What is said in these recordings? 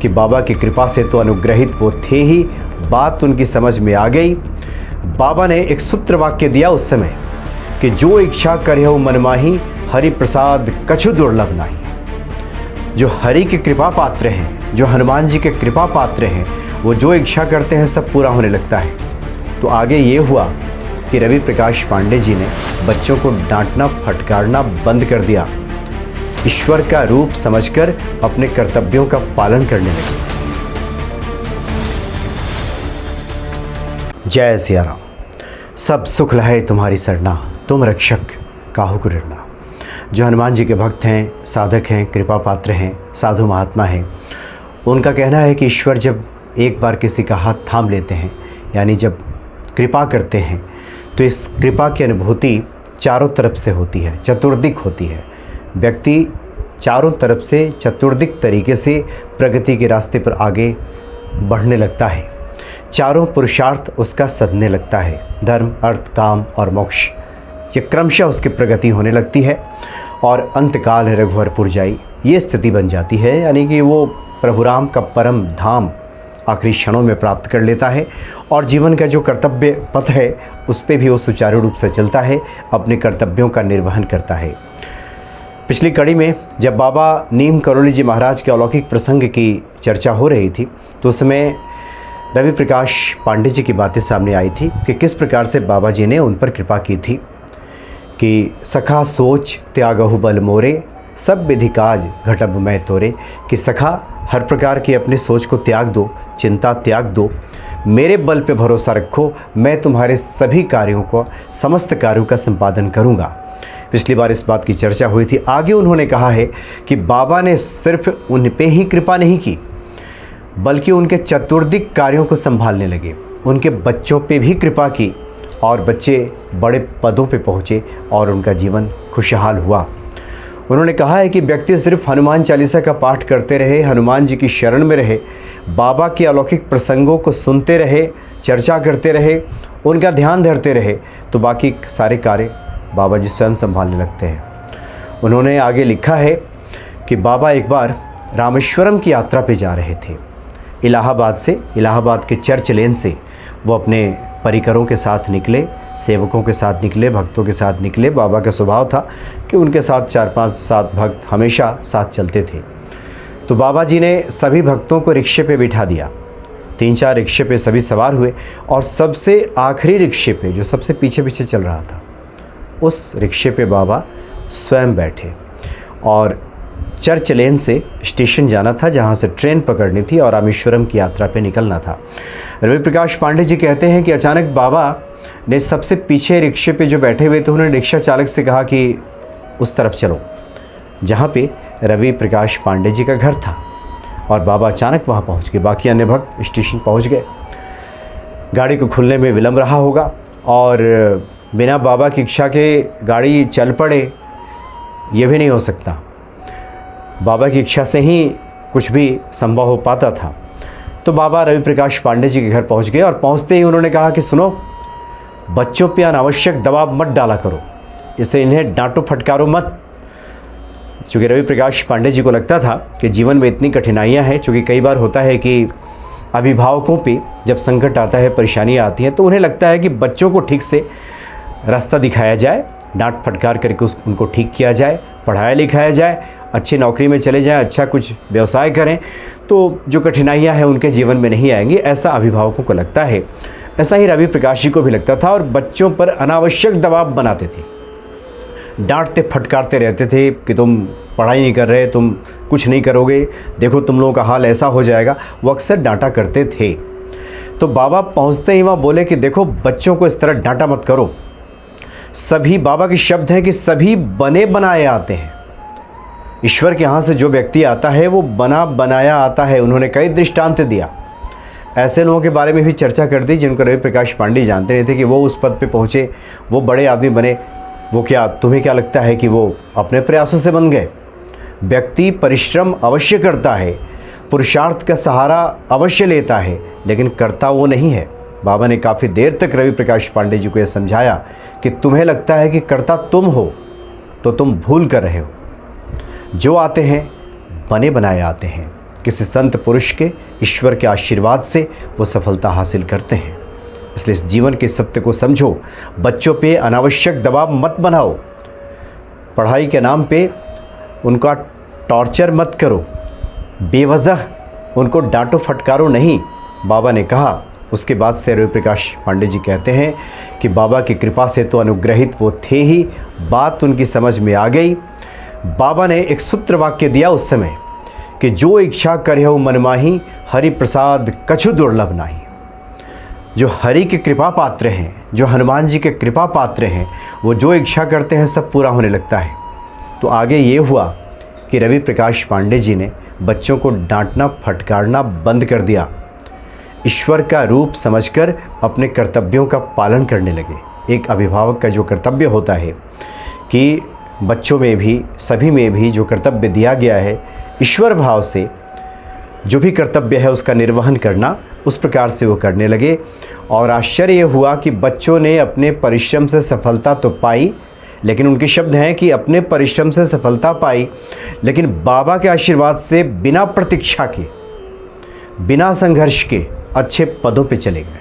कि बाबा की कृपा से तो अनुग्रहित वो थे ही, बात उनकी समझ में आ गई। बाबा ने एक सूत्र वाक्य दिया उस समय कि जो इच्छा करहु मन माही, हरि प्रसाद कछु दुर्लभ नाही। जो हरि के कृपा पात्र हैं, जो हनुमान जी के कृपा पात्र हैं, वो जो इच्छा करते हैं सब पूरा होने लगता है। तो आगे ये हुआ कि रवि प्रकाश पांडे जी ने बच्चों को डांटना फटकारना बंद कर दिया, ईश्वर का रूप समझकर अपने कर्तव्यों का पालन करने लगे। जय सिया राम। सब सुख लहे तुम्हारी सरना, तुम रक्षक काहू को डरना। जो हनुमान जी के भक्त हैं, साधक हैं, कृपा पात्र हैं, साधु महात्मा हैं, उनका कहना है कि ईश्वर जब एक बार किसी का हाथ थाम लेते हैं, यानी जब कृपा करते हैं, तो इस कृपा की अनुभूति चारों तरफ से होती है, चतुर्दिक होती है। व्यक्ति चारों तरफ से चतुर्दिक तरीके से प्रगति के रास्ते पर आगे बढ़ने लगता है। चारों पुरुषार्थ उसका सधने लगता है, धर्म, अर्थ, काम और मोक्ष, ये क्रमशः उसकी प्रगति होने लगती है और अंतकाल रघुवरपुर जाई, ये स्थिति बन जाती है। यानी कि वो प्रभु राम का परम धाम आखिरी क्षणों में प्राप्त कर लेता है और जीवन का जो कर्तव्य पथ है उस पर भी वो सुचारू रूप से चलता है, अपने कर्तव्यों का निर्वहन करता है। पिछली कड़ी में जब बाबा नीम करोली जी महाराज के अलौकिक प्रसंग की चर्चा हो रही थी, तो उसमें रवि प्रकाश पांडे जी की बातें सामने आई थी कि किस प्रकार से बाबा जी ने उन पर कृपा की थी कि सखा सोच त्यागहु बल मोरे, सब विधि काज घटब मैं तोरे। कि सखा हर प्रकार की अपनी सोच को त्याग दो, चिंता त्याग दो, मेरे बल पे भरोसा रखो, मैं तुम्हारे सभी कार्यों को, समस्त कार्यों का संपादन करूँगा। पिछली बार इस बात की चर्चा हुई थी। आगे उन्होंने कहा है कि बाबा ने सिर्फ उन पे ही कृपा नहीं की, बल्कि उनके चतुर्दिक कार्यों को संभालने लगे, उनके बच्चों पे भी कृपा की और बच्चे बड़े पदों पे पहुँचे और उनका जीवन खुशहाल हुआ। उन्होंने कहा है कि व्यक्ति सिर्फ हनुमान चालीसा का पाठ करते रहे, हनुमान जी की शरण में रहे, बाबा के अलौकिक प्रसंगों को सुनते रहे, चर्चा करते रहे, उनका ध्यान धरते रहे, तो बाकी सारे कार्य बाबा जी स्वयं संभालने लगते हैं। उन्होंने आगे लिखा है कि बाबा एक बार रामेश्वरम की यात्रा पे जा रहे थे। इलाहाबाद से, इलाहाबाद के चर्च लेन से वो अपने परिकरों के साथ निकले, सेवकों के साथ निकले, भक्तों के साथ निकले। बाबा का स्वभाव था कि उनके साथ 4-5-7 भक्त हमेशा साथ चलते थे। तो बाबा जी ने सभी भक्तों को रिक्शे पे बिठा दिया, 3-4 रिक्शे पे सभी सवार हुए और सबसे आखिरी रिक्शे पे, जो सबसे पीछे पीछे चल रहा था, उस रिक्शे पे बाबा स्वयं बैठे और चर्च लेन से स्टेशन जाना था, जहाँ से ट्रेन पकड़नी थी और रामेश्वरम की यात्रा पे निकलना था। रवि प्रकाश पांडे जी कहते हैं कि अचानक बाबा ने सबसे पीछे रिक्शे पे जो बैठे हुए थे, उन्होंने रिक्शा चालक से कहा कि उस तरफ चलो, जहाँ पे रवि प्रकाश पांडे जी का घर था। और बाबा अचानक वहाँ पहुँच गए। बाकी अन्य भक्त स्टेशन पहुँच गए। गाड़ी को खुलने में विलम्ब रहा होगा और बिना बाबा की इच्छा के गाड़ी चल पड़े, ये भी नहीं हो सकता। बाबा की इच्छा से ही कुछ भी संभव हो पाता था। तो बाबा रवि प्रकाश पांडे जी के घर पहुंच गए और पहुंचते ही उन्होंने कहा कि सुनो, बच्चों पे अनावश्यक दबाव मत डाला करो, इसे इन्हें डांटो फटकारो मत। चूँकि रवि प्रकाश पांडे जी को लगता था कि जीवन में इतनी कठिनाइयां हैं, चूँकि कई बार होता है कि अभिभावकों पे जब संकट आता है, परेशानियाँ आती हैं, तो उन्हें लगता है कि बच्चों को ठीक से रास्ता दिखाया जाए, डांट फटकार करके उनको ठीक किया जाए, पढ़ाया लिखाया जाए, अच्छी नौकरी में चले जाएं, अच्छा कुछ व्यवसाय करें, तो जो कठिनाइयां हैं उनके जीवन में नहीं आएंगी, ऐसा अभिभावकों को लगता है। ऐसा ही रवि प्रकाश जी को भी लगता था और बच्चों पर अनावश्यक दबाव बनाते थे, डांटते फटकारते रहते थे कि तुम पढ़ाई नहीं कर रहे, तुम कुछ नहीं करोगे, देखो तुम लोगों का हाल ऐसा हो जाएगा। वो अक्सर डांटा करते थे। तो बाबा पहुँचते ही वहाँ बोले कि देखो, बच्चों को इस तरह डांटा मत करो। सभी, बाबा के शब्द हैं कि सभी बने बनाए आते हैं। ईश्वर के यहाँ से जो व्यक्ति आता है वो बना बनाया आता है। उन्होंने कई दृष्टांत दिया। ऐसे लोगों के बारे में भी चर्चा कर दी जिनको रवि प्रकाश पांडे जानते नहीं थे कि वो उस पद पे पहुँचे, वो बड़े आदमी बने। वो क्या, तुम्हें क्या लगता है कि वो अपने प्रयासों से बन गए? व्यक्ति परिश्रम अवश्य करता है, पुरुषार्थ का सहारा अवश्य लेता है, लेकिन करता वो नहीं है। बाबा ने काफ़ी देर तक रवि प्रकाश पांडे जी को यह समझाया कि तुम्हें लगता है कि करता तुम हो, तो तुम भूल कर रहे हो। जो आते हैं बने बनाए आते हैं। किसी संत पुरुष के, ईश्वर के आशीर्वाद से वो सफलता हासिल करते हैं। इसलिए इस जीवन के सत्य को समझो। बच्चों पे अनावश्यक दबाव मत बनाओ, पढ़ाई के नाम पे उनका टॉर्चर मत करो, बेवजह उनको डांटो फटकारो नहीं। बाबा ने कहा, उसके बाद से रवि प्रकाश पांडे जी कहते हैं कि बाबा की कृपा से तो अनुग्रहित वो थे ही, बात उनकी समझ में आ गई। बाबा ने एक सूत्र वाक्य दिया उस समय कि जो इच्छा करहु मन माही, हरि प्रसाद कछु दुर्लभ नाही। जो हरि के कृपा पात्र हैं, जो हनुमान जी के कृपा पात्र हैं, वो जो इच्छा करते हैं सब पूरा होने लगता है। तो आगे ये हुआ कि रवि प्रकाश पांडे जी ने बच्चों को डांटना फटकारना बंद कर दिया, ईश्वर का रूप समझकर अपने कर्तव्यों का पालन करने लगे। एक अभिभावक का जो कर्तव्य होता है कि बच्चों में भी, सभी में भी जो कर्तव्य दिया गया है, ईश्वर भाव से जो भी कर्तव्य है उसका निर्वहन करना, उस प्रकार से वो करने लगे। और आश्चर्य हुआ कि बच्चों ने अपने परिश्रम से सफलता तो पाई, लेकिन उनके शब्द हैं कि अपने परिश्रम से सफलता पाई, लेकिन बाबा के आशीर्वाद से बिना प्रतीक्षा के, बिना संघर्ष के अच्छे पदों पे चले गए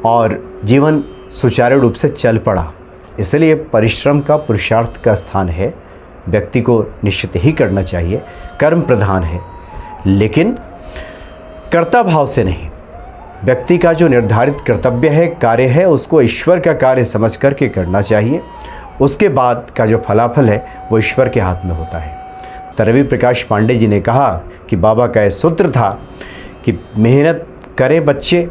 और जीवन सुचारू रूप से चल पड़ा। इसलिए परिश्रम का, पुरुषार्थ का स्थान है, व्यक्ति को निश्चित ही करना चाहिए, कर्म प्रधान है, लेकिन कर्ता भाव से नहीं। व्यक्ति का जो निर्धारित कर्तव्य है, कार्य है, उसको ईश्वर का कार्य समझ करके करना चाहिए। उसके बाद का जो फलाफल है वो ईश्वर के हाथ में होता है। तो रवि प्रकाश पांडे जी ने कहा कि बाबा का यह सूत्र था कि मेहनत करें बच्चे,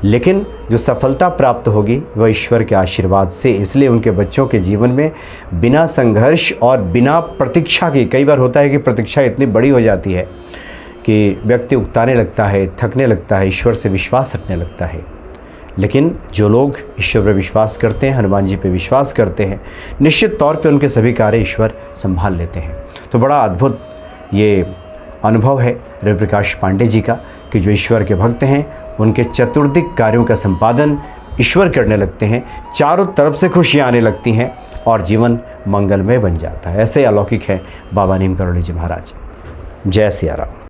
लेकिन जो सफलता प्राप्त होगी वह ईश्वर के आशीर्वाद से। इसलिए उनके बच्चों के जीवन में बिना संघर्ष और बिना प्रतीक्षा के, कई बार होता है कि प्रतीक्षा इतनी बड़ी हो जाती है कि व्यक्ति उकताने लगता है, थकने लगता है, ईश्वर से विश्वास हटने लगता है। लेकिन जो लोग ईश्वर पर विश्वास करते हैं, हनुमान जी पे विश्वास करते हैं, निश्चित तौर पे उनके सभी कार्य ईश्वर संभाल लेते हैं। तो बड़ा अद्भुत ये अनुभव है रवि प्रकाश पांडे जी का कि जो ईश्वर के भक्त हैं, उनके चतुर्दिक कार्यों का संपादन ईश्वर करने लगते हैं, चारों तरफ से खुशियाँ आने लगती हैं और जीवन मंगलमय बन जाता है। ऐसे अलौकिक है बाबा नीम करोली जी महाराज। जय सिया राम।